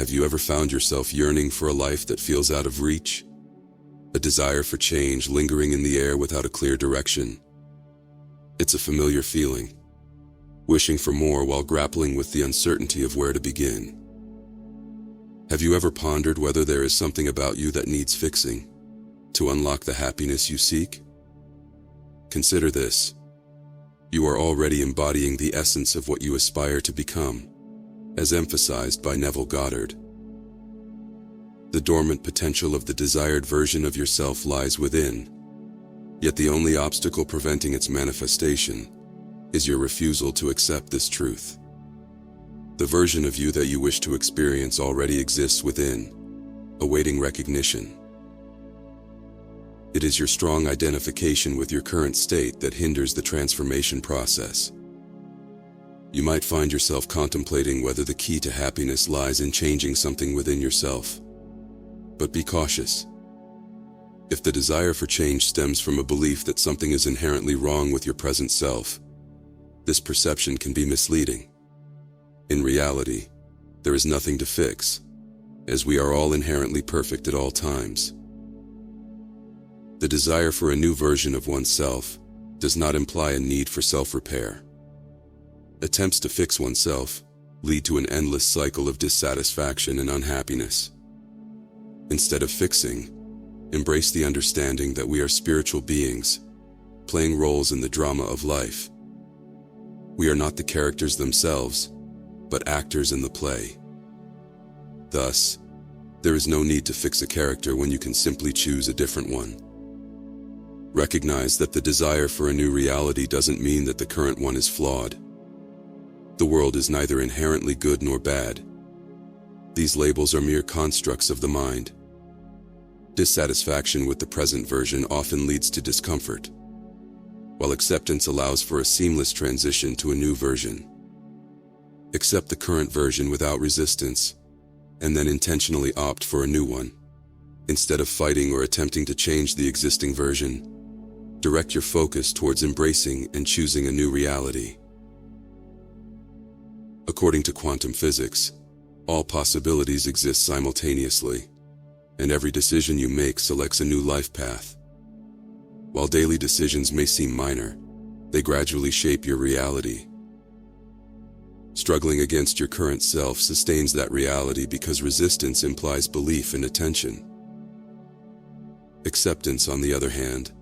Have you ever found yourself yearning for a life that feels out of reach? A desire for change lingering in the air without a clear direction? It's a familiar feeling, wishing for more while grappling with the uncertainty of where to begin. Have you ever pondered whether there is something about you that needs fixing to unlock the happiness you seek? Consider this. You are already embodying the essence of what you aspire to become, as emphasized by Neville Goddard. The dormant potential of the desired version of yourself lies within, yet the only obstacle preventing its manifestation is your refusal to accept this truth. The version of you that you wish to experience already exists within, awaiting recognition. It is your strong identification with your current state that hinders the transformation process. You might find yourself contemplating whether the key to happiness lies in changing something within yourself. But be cautious. If the desire for change stems from a belief that something is inherently wrong with your present self, this perception can be misleading. In reality, there is nothing to fix, as we are all inherently perfect at all times. The desire for a new version of oneself does not imply a need for self-repair. Attempts to fix oneself lead to an endless cycle of dissatisfaction and unhappiness. Instead of fixing, embrace the understanding that we are spiritual beings, playing roles in the drama of life. We are not the characters themselves, but actors in the play. Thus, there is no need to fix a character when you can simply choose a different one. Recognize that the desire for a new reality doesn't mean that the current one is flawed. The world is neither inherently good nor bad. These labels are mere constructs of the mind. Dissatisfaction with the present version often leads to discomfort, while acceptance allows for a seamless transition to a new version. Accept the current version without resistance, and then intentionally opt for a new one. Instead of fighting or attempting to change the existing version, direct your focus towards embracing and choosing a new reality. According to quantum physics, all possibilities exist simultaneously, and every decision you make selects a new life path. While daily decisions may seem minor, they gradually shape your reality. Struggling against your current self sustains that reality because resistance implies belief and attention. Acceptance, on the other hand,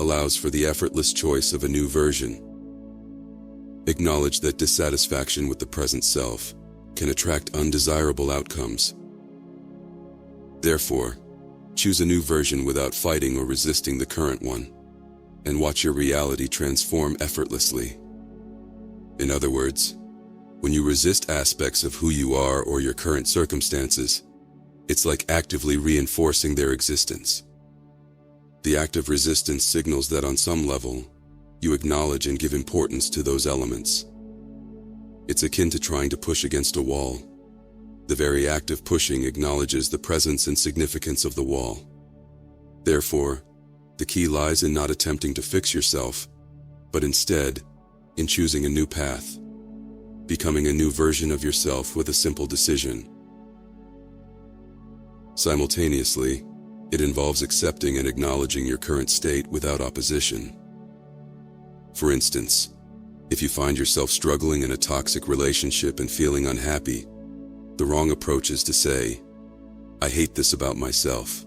allows for the effortless choice of a new version. Acknowledge that dissatisfaction with the present self can attract undesirable outcomes. Therefore, choose a new version without fighting or resisting the current one, and watch your reality transform effortlessly. In other words, when you resist aspects of who you are or your current circumstances, it's like actively reinforcing their existence. The act of resistance signals that on some level, you acknowledge and give importance to those elements. It's akin to trying to push against a wall. The very act of pushing acknowledges the presence and significance of the wall. Therefore, the key lies in not attempting to fix yourself, but instead, in choosing a new path, becoming a new version of yourself with a simple decision. Simultaneously, it involves accepting and acknowledging your current state without opposition. For instance, if you find yourself struggling in a toxic relationship and feeling unhappy, the wrong approach is to say, "I hate this about myself.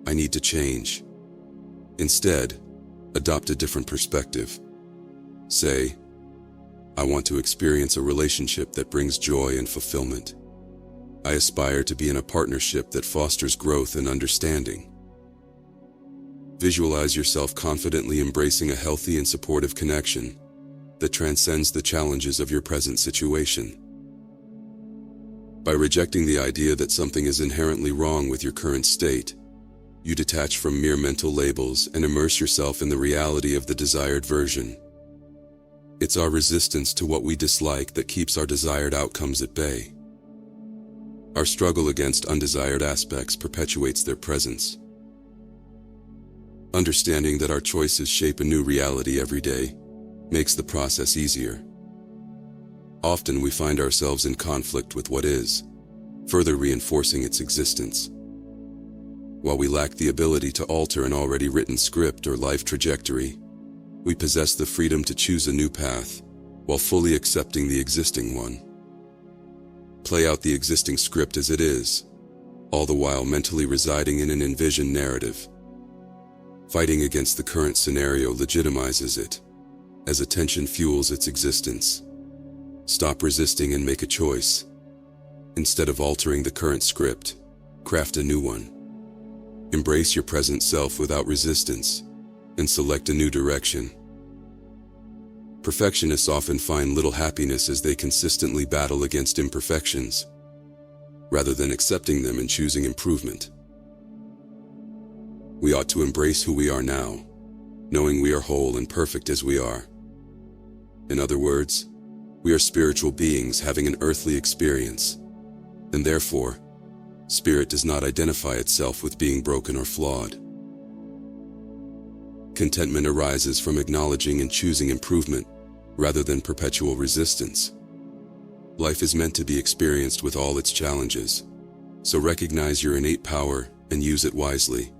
I need to change." Instead, adopt a different perspective. Say, "I want to experience a relationship that brings joy and fulfillment. I aspire to be in a partnership that fosters growth and understanding." Visualize yourself confidently embracing a healthy and supportive connection that transcends the challenges of your present situation. By rejecting the idea that something is inherently wrong with your current state, you detach from mere mental labels and immerse yourself in the reality of the desired version. It's our resistance to what we dislike that keeps our desired outcomes at bay. Our struggle against undesired aspects perpetuates their presence. Understanding that our choices shape a new reality every day makes the process easier. Often we find ourselves in conflict with what is, further reinforcing its existence. While we lack the ability to alter an already written script or life trajectory, we possess the freedom to choose a new path while fully accepting the existing one. Play out the existing script as it is, all the while mentally residing in an envisioned narrative. Fighting against the current scenario legitimizes it, as attention fuels its existence. Stop resisting and make a choice. Instead of altering the current script, craft a new one. Embrace your present self without resistance, and select a new direction. Perfectionists often find little happiness as they consistently battle against imperfections, rather than accepting them and choosing improvement. We ought to embrace who we are now, knowing we are whole and perfect as we are. In other words, we are spiritual beings having an earthly experience, and therefore, spirit does not identify itself with being broken or flawed. Contentment arises from acknowledging and choosing improvement, rather than perpetual resistance. Life is meant to be experienced with all its challenges, so recognize your innate power and use it wisely.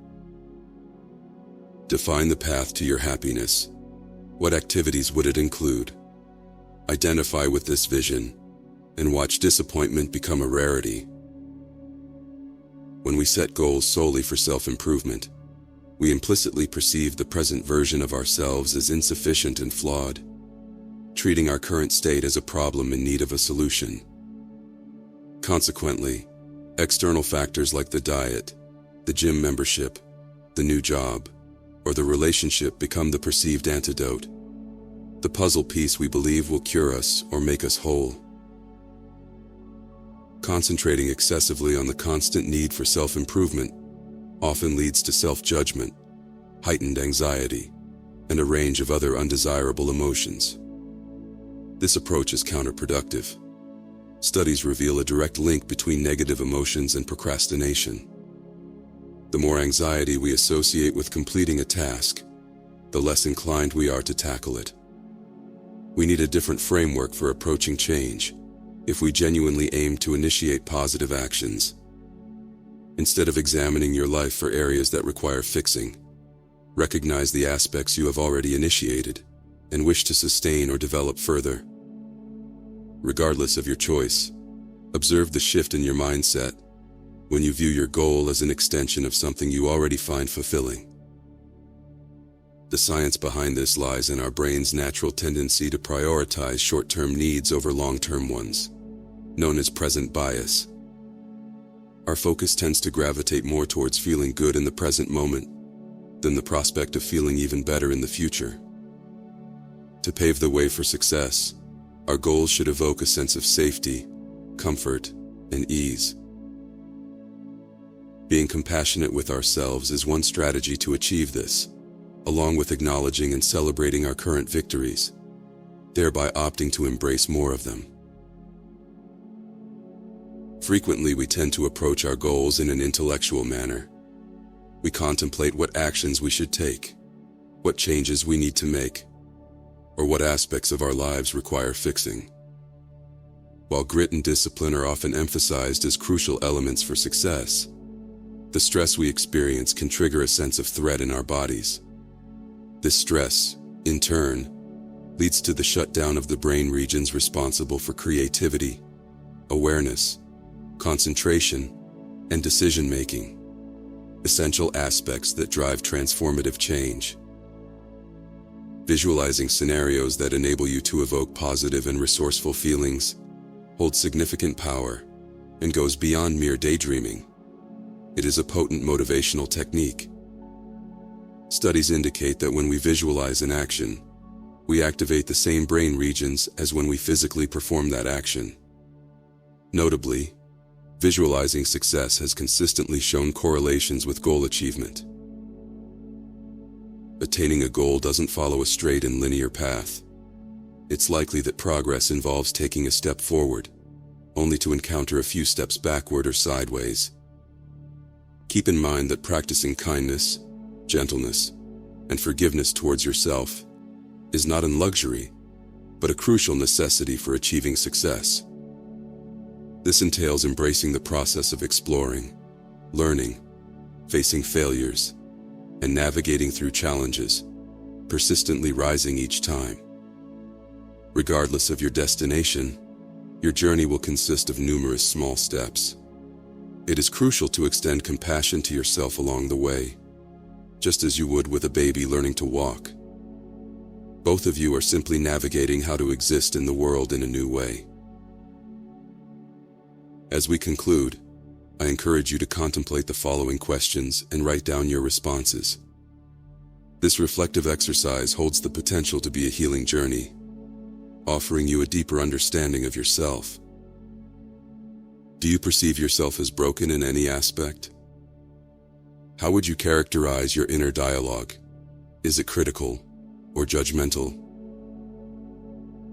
Define the path to your happiness. What activities would it include? Identify with this vision, and watch disappointment become a rarity. When we set goals solely for self-improvement, we implicitly perceive the present version of ourselves as insufficient and flawed, treating our current state as a problem in need of a solution. Consequently, external factors like the diet, the gym membership, the new job, or the relationship become the perceived antidote, the puzzle piece we believe will cure us or make us whole. Concentrating excessively on the constant need for self-improvement often leads to self-judgment, heightened anxiety, and a range of other undesirable emotions. This approach is counterproductive. Studies reveal a direct link between negative emotions and procrastination. The more anxiety we associate with completing a task, the less inclined we are to tackle it. We need a different framework for approaching change if we genuinely aim to initiate positive actions. Instead of examining your life for areas that require fixing, recognize the aspects you have already initiated and wish to sustain or develop further. Regardless of your choice, observe the shift in your mindset when you view your goal as an extension of something you already find fulfilling. The science behind this lies in our brain's natural tendency to prioritize short-term needs over long-term ones, known as present bias. Our focus tends to gravitate more towards feeling good in the present moment than the prospect of feeling even better in the future. To pave the way for success, our goals should evoke a sense of safety, comfort, and ease. Being compassionate with ourselves is one strategy to achieve this, along with acknowledging and celebrating our current victories, thereby opting to embrace more of them. Frequently, we tend to approach our goals in an intellectual manner. We contemplate what actions we should take, what changes we need to make, or what aspects of our lives require fixing. While grit and discipline are often emphasized as crucial elements for success, the stress we experience can trigger a sense of threat in our bodies. This stress, in turn, leads to the shutdown of the brain regions responsible for creativity, awareness, concentration, and decision-making, essential aspects that drive transformative change. Visualizing scenarios that enable you to evoke positive and resourceful feelings holds significant power and goes beyond mere daydreaming. It is a potent motivational technique. Studies indicate that when we visualize an action, we activate the same brain regions as when we physically perform that action. Notably, visualizing success has consistently shown correlations with goal achievement. Attaining a goal doesn't follow a straight and linear path. It's likely that progress involves taking a step forward, only to encounter a few steps backward or sideways. Keep in mind that practicing kindness, gentleness, and forgiveness towards yourself is not a luxury, but a crucial necessity for achieving success. This entails embracing the process of exploring, learning, facing failures, and navigating through challenges, persistently rising each time. Regardless of your destination, your journey will consist of numerous small steps. It is crucial to extend compassion to yourself along the way, just as you would with a baby learning to walk. Both of you are simply navigating how to exist in the world in a new way. As we conclude, I encourage you to contemplate the following questions and write down your responses. This reflective exercise holds the potential to be a healing journey, offering you a deeper understanding of yourself. Do you perceive yourself as broken in any aspect? How would you characterize your inner dialogue? Is it critical or judgmental?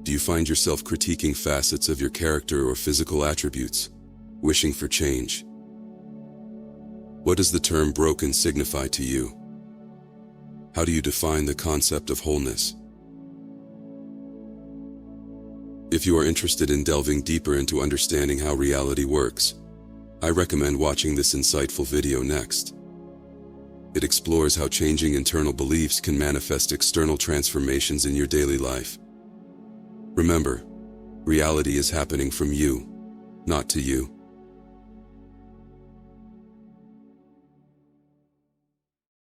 Do you find yourself critiquing facets of your character or physical attributes, wishing for change? What does the term broken signify to you? How do you define the concept of wholeness? If you are interested in delving deeper into understanding how reality works, I recommend watching this insightful video next. It explores how changing internal beliefs can manifest external transformations in your daily life. Remember, reality is happening from you, not to you.